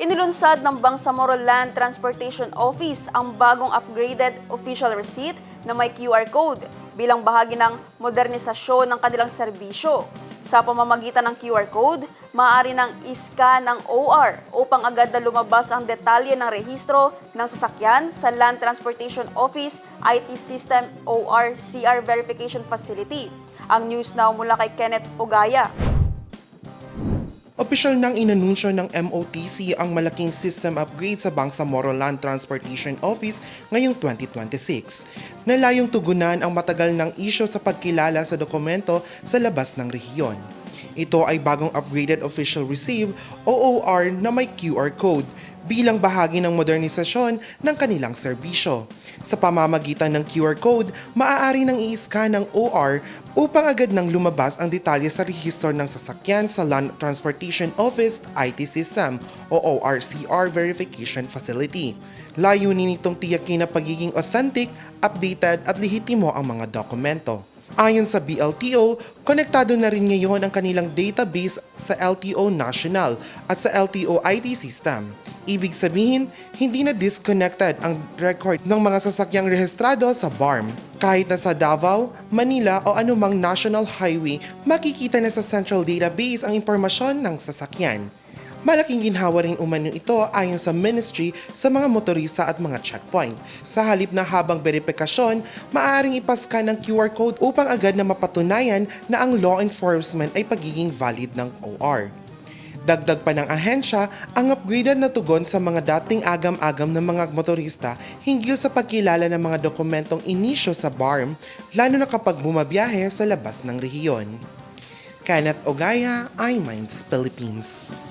Inilunsad ng Bangsamoro Land Transportation Office ang bagong upgraded official receipt na may QR code bilang bahagi ng modernisasyon ng kanilang serbisyo. Sa pamamagitan ng QR code, maaari nang i-scan ng OR upang agad na lumabas ang detalye ng rehistro ng sasakyan sa Land Transportation Office IT System OR CR Verification Facility. Ang News Now mula kay Kenneth Ogaya. Opisyal nang inanunsyo ng MOTC ang malaking system upgrade sa Bangsamoro Land Transportation Office ngayong 2026, na layong tugunan ang matagal ng isyu sa pagkilala sa dokumento sa labas ng rehiyon. Ito ay bagong upgraded official receive o OR na may QR code bilang bahagi ng modernisasyon ng kanilang serbisyo. Sa pamamagitan ng QR code, maaari nang i-scan ng OR upang agad nang lumabas ang detalye sa rehistro ng sasakyan sa Land Transportation Office IT System o ORCR Verification Facility. Layunin nitong tiyakin na pagiging authentic, updated at lehitimo ang mga dokumento. Ayon sa BLTO, konektado na rin ngayon ang kanilang database sa LTO National at sa LTO IT System. Ibig sabihin, hindi na disconnected ang record ng mga sasakyang rehistrado sa BARM. Kahit na sa Davao, Manila o anumang national highway, makikita na sa central database ang impormasyon ng sasakyan. Malaking ginhawa rin umano ito ayon sa ministry sa mga motorista at mga checkpoint. Sa halip na habang verifikasyon, maaaring ipaskan ng QR code upang agad na mapatunayan na ang law enforcement ay pagiging valid ng OR. Dagdag pa ng ahensya ang upgraded na tugon sa mga dating agam-agam ng mga motorista hinggil sa pagkilala ng mga dokumentong inisyo sa BARM, lalo na kapag bumabiyahe sa labas ng rehiyon. Kenneth Ogaya, iMinds Philippines.